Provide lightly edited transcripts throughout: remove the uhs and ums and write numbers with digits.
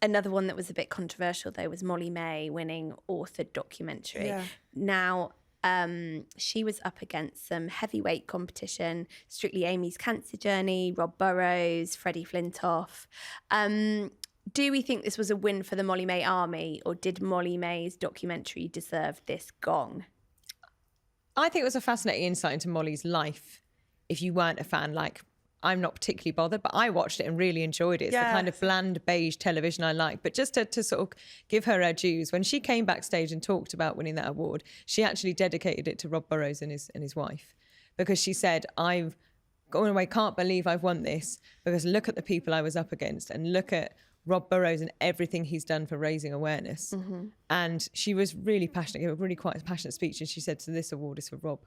Another one that was a bit controversial, though, was Molly-Mae winning authored documentary. Yeah. Now, she was up against some heavyweight competition, Strictly Amy's Cancer Journey, Rob Burrows, Freddie Flintoff. Do we think this was a win for the Molly-Mae army, or did Molly-Mae's documentary deserve this gong? I think it was a fascinating insight into Molly's life. If you weren't a fan, like, I'm not particularly bothered, but I watched it and really enjoyed it. It's the kind of bland beige television I like. But just to sort of give her dues, when she came backstage and talked about winning that award, she actually dedicated it to Rob Burrows and his wife, because she said, I've gone away, can't believe I've won this, because look at the people I was up against and look at Rob Burrows and everything he's done for raising awareness. Mm-hmm. And she was really passionate, gave a really quite a passionate speech. And she said, so this award is for Rob.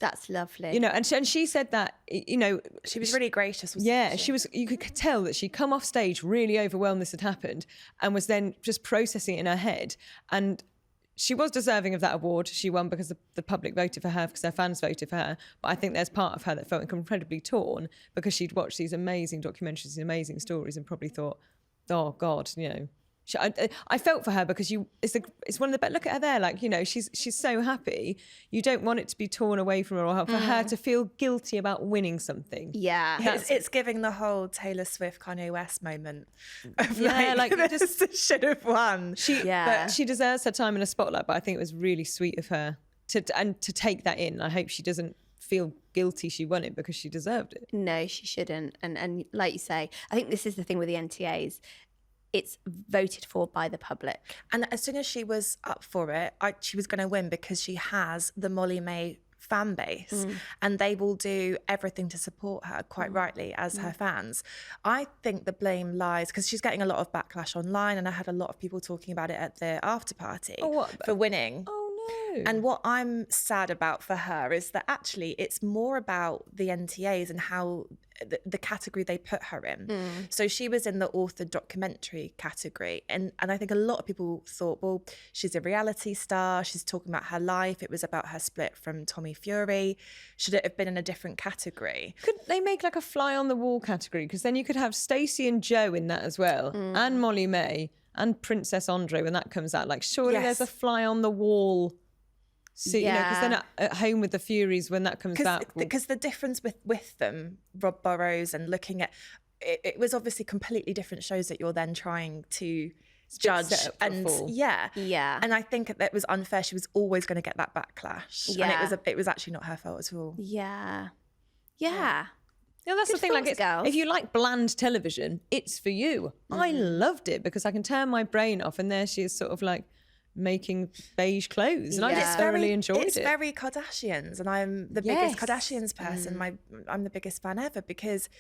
That's lovely. You know, and she said that, you know... She was really gracious. She was, you could tell that she'd come off stage really overwhelmed this had happened and was then just processing it in her head. And she was deserving of that award. She won because the public voted for her, because their fans voted for her. But I think there's part of her that felt incredibly torn because she'd watched these amazing documentaries, these amazing stories, and probably thought, oh God, you know. I felt for her because it's one of the best. Look at her there, like, you know, she's so happy. You don't want it to be torn away from her, or for her to feel guilty about winning something. Yeah, it's giving the whole Taylor Swift, Kanye West moment of like this should have won. But she deserves her time in a spotlight. But I think it was really sweet of her to take that in. I hope she doesn't feel guilty she won it, because she deserved it. No, she shouldn't. And like you say, I think this is the thing with the NTAs. It's voted for by the public. And as soon as she was up for it, she was going to win, because she has the Molly-Mae fan base and they will do everything to support her, quite rightly, as her fans. I think the blame lies, because she's getting a lot of backlash online, and I had a lot of people talking about it at the after party for winning. And what I'm sad about for her is that actually it's more about the NTAs and how the category they put her in. So she was in the authored documentary category. And I think a lot of people thought, well, she's a reality star. She's talking about her life. It was about her split from Tommy Fury. Should it have been in a different category? Could they make like a fly on the wall category? Because then you could have Stacey and Joe in that as well, and Molly-Mae and Princess Andre when that comes out. Like, surely there's a fly on the wall. So, you know, because they're not at home with the Furies when that comes out. Because the difference with them, Rob Burrows, and looking at it was obviously completely different shows that you're then trying to judge. And and I think that was unfair. She was always going to get that backlash. And it was actually not her fault at all. Yeah. You know, that's the thing, like, if you like bland television, it's for you. I loved it because I can turn my brain off, and there she is, sort of like making beige clothes, and I just thoroughly enjoyed it. It's very Kardashians, and I'm the biggest Kardashians person. I'm the biggest fan ever, because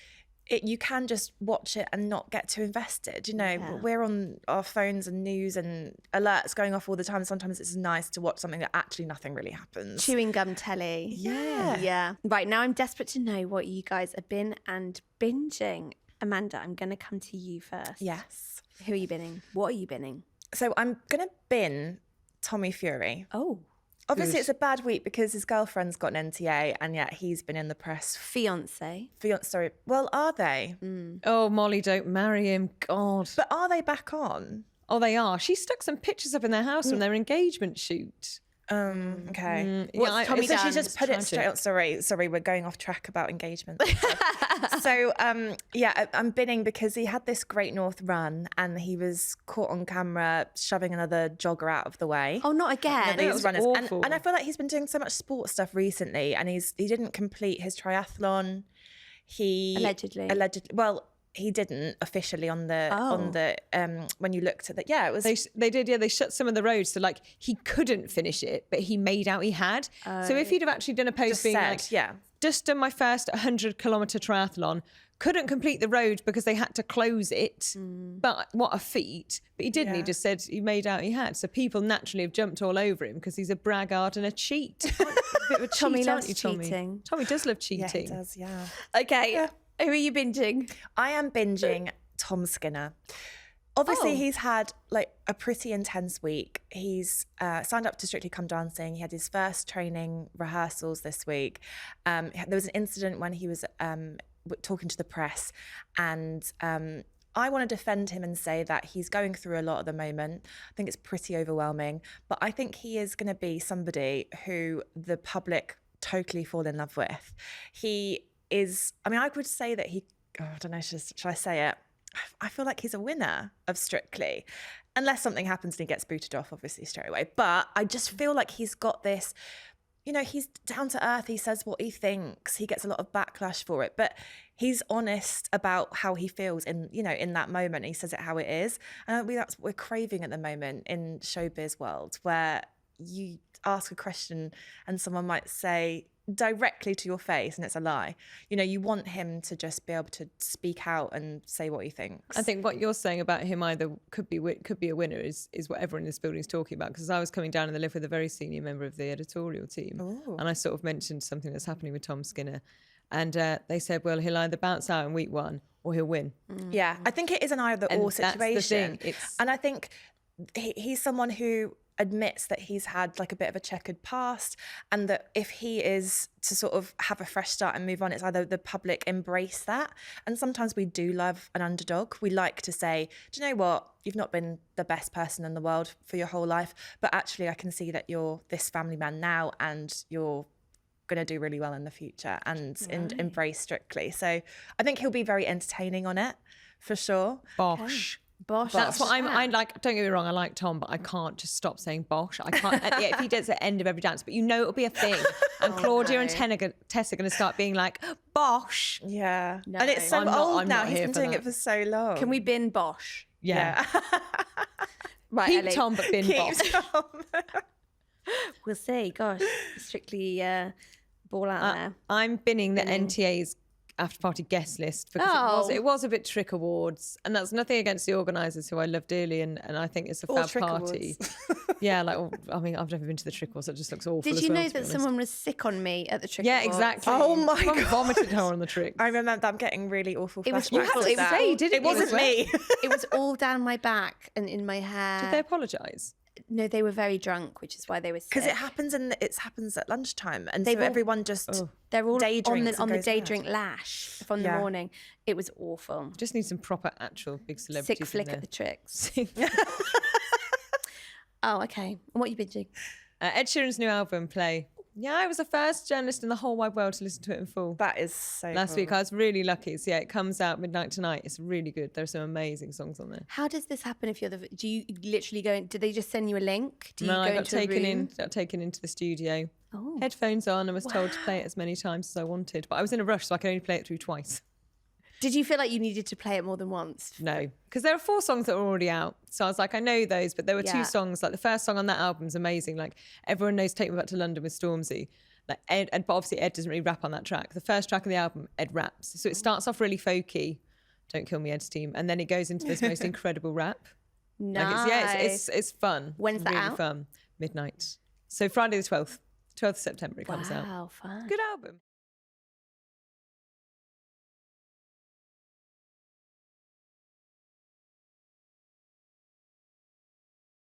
you can just watch it and not get too invested. You know, we're on our phones and news and alerts going off all the time. Sometimes it's nice to watch something that actually nothing really happens. Chewing gum telly. Yeah. Right, now I'm desperate to know what you guys have been and binging. Amanda, I'm going to come to you first. Yes. Who are you binning? What are you binning? So I'm going to bin Tommy Fury. Oh. Obviously, it's a bad week because his girlfriend's got an NTA, and yet he's been in the press. Fiance. Sorry. Well, are they? Oh, Molly, don't marry him. God. But are they back on? Oh, they are. She stuck some pictures up in their house from their engagement shoot. Okay. What's Tommy so done? she just put it straight on. Sorry, we're going off track about engagement. So, I'm binning because he had this Great North run and he was caught on camera shoving another jogger out of the way. Oh, not again. These runners. Awful. And I feel like he's been doing so much sport stuff recently, and he didn't complete his triathlon. Allegedly. Well, he didn't officially on the when you looked at that. Yeah, it was. They did. Yeah, they shut some of the roads, so like he couldn't finish it, but he made out he had. So if he'd have actually done a post being just done my first 100-kilometre triathlon, couldn't complete the road because they had to close it. But what a feat! But he didn't. He just said he made out he had. So people naturally have jumped all over him because he's a braggart and a cheat. A bit of a Tommy cheat, loves aren't you, Tommy? cheating. Tommy does love cheating. Yeah, he does. Yeah. Okay. Who are you binging? I am binging Tom Skinner. Obviously, he's had like a pretty intense week. He's signed up to Strictly Come Dancing. He had his first training rehearsals this week. There was an incident when he was talking to the press, and I want to defend him and say that he's going through a lot at the moment. I think it's pretty overwhelming, but I think he is going to be somebody who the public totally fall in love with. He is, I mean, I would say that I don't know, should I say it? I feel like he's a winner of Strictly, unless something happens and he gets booted off, obviously, straight away. But I just feel like he's got this, you know, he's down to earth. He says what he thinks. He gets a lot of backlash for it, but he's honest about how he feels in that moment. He says it how it is. And that's what we're craving at the moment in showbiz world, where you ask a question and someone might say directly to your face and it's a lie. You know, you want him to just be able to speak out and say what he thinks. I think what you're saying about him either could be a winner is what everyone in this building is talking about. Because I was coming down in the lift with a very senior member of the editorial team. Ooh. And I sort of mentioned something that's happening with Tom Skinner, and they said, well, he'll either bounce out in week 1 or he'll win. Yeah, I think it is an either or situation. That's the thing. And I think he's someone who admits that he's had like a bit of a checkered past, and that if he is to sort of have a fresh start and move on, it's either the public embrace that, and sometimes we do love an underdog. We like to say, do you know what, you've not been the best person in the world for your whole life, but actually I can see that you're this family man now and you're going to do really well in the future, and embrace Strictly. So I think he'll be very entertaining on it, for sure. Bosh. Okay. Bosh. That's what I like. Don't get me wrong, I like Tom, but I can't just stop saying bosh. I can't. If he does at the end of every dance, but you know it'll be a thing. And Claudia and Tess are going to start being like, bosh. Yeah. No. And it's so old now. He's been doing it for so long. Can we bin Bosh? Yeah. Right, Keep Ellie. Tom, but bin bosh. We'll see. Gosh, Strictly ball out there. I'm binning the NTAs after party guest list because it was a bit trick awards, and that's nothing against the organisers who I love dearly, and I think it's a fab party. Yeah, like, I mean, I've never been to the trick awards, so it just looks awful. Did you know that someone was sick on me at the trick awards? Yeah, exactly. Oh my Someone God. vomited her on the trick. I remember I'm getting really awful It was flashbacks awful. of It was that. say, didn't It wasn't me. It was all down my back and in my hair. Did they apologise? No, they were very drunk, which is why they were sick. Because it happens at lunchtime, and They've so all- everyone just They're all day on drinks the and goes day mad. drink lash from the morning. It was awful. Just need some proper actual big celebrities. Sick flick in at the tricks. there. Oh, okay. And what are you binging? Ed Sheeran's new album, Play. Yeah, I was the first journalist in the whole wide world to listen to it in full. That is so Last cool. week, I was really lucky. So yeah, it comes out midnight tonight. It's really good. There's some amazing songs on there. How does this happen if you're the... Do you literally go... Do they just send you a link? Do you No, go I got into a taken room? got taken into the studio. Oh. Headphones on, and was told to play it as many times as I wanted. But I was in a rush, so I could only play it through twice. Did you feel like you needed to play it more than once? No, because there are 4 songs that are already out. So I was like, I know those, but there were 2 songs. Like the first song on that album is amazing. Like everyone knows Take Me Back to London with Stormzy. Like Ed, but obviously Ed doesn't really rap on that track. The first track of the album, Ed raps. So it starts off really folky, Don't Kill Me Ed's team, and then it goes into this most incredible rap. Nice. It's fun. When's that really out? fun. Midnight. So Friday the 12th of September it comes out. Wow, fun. Good album.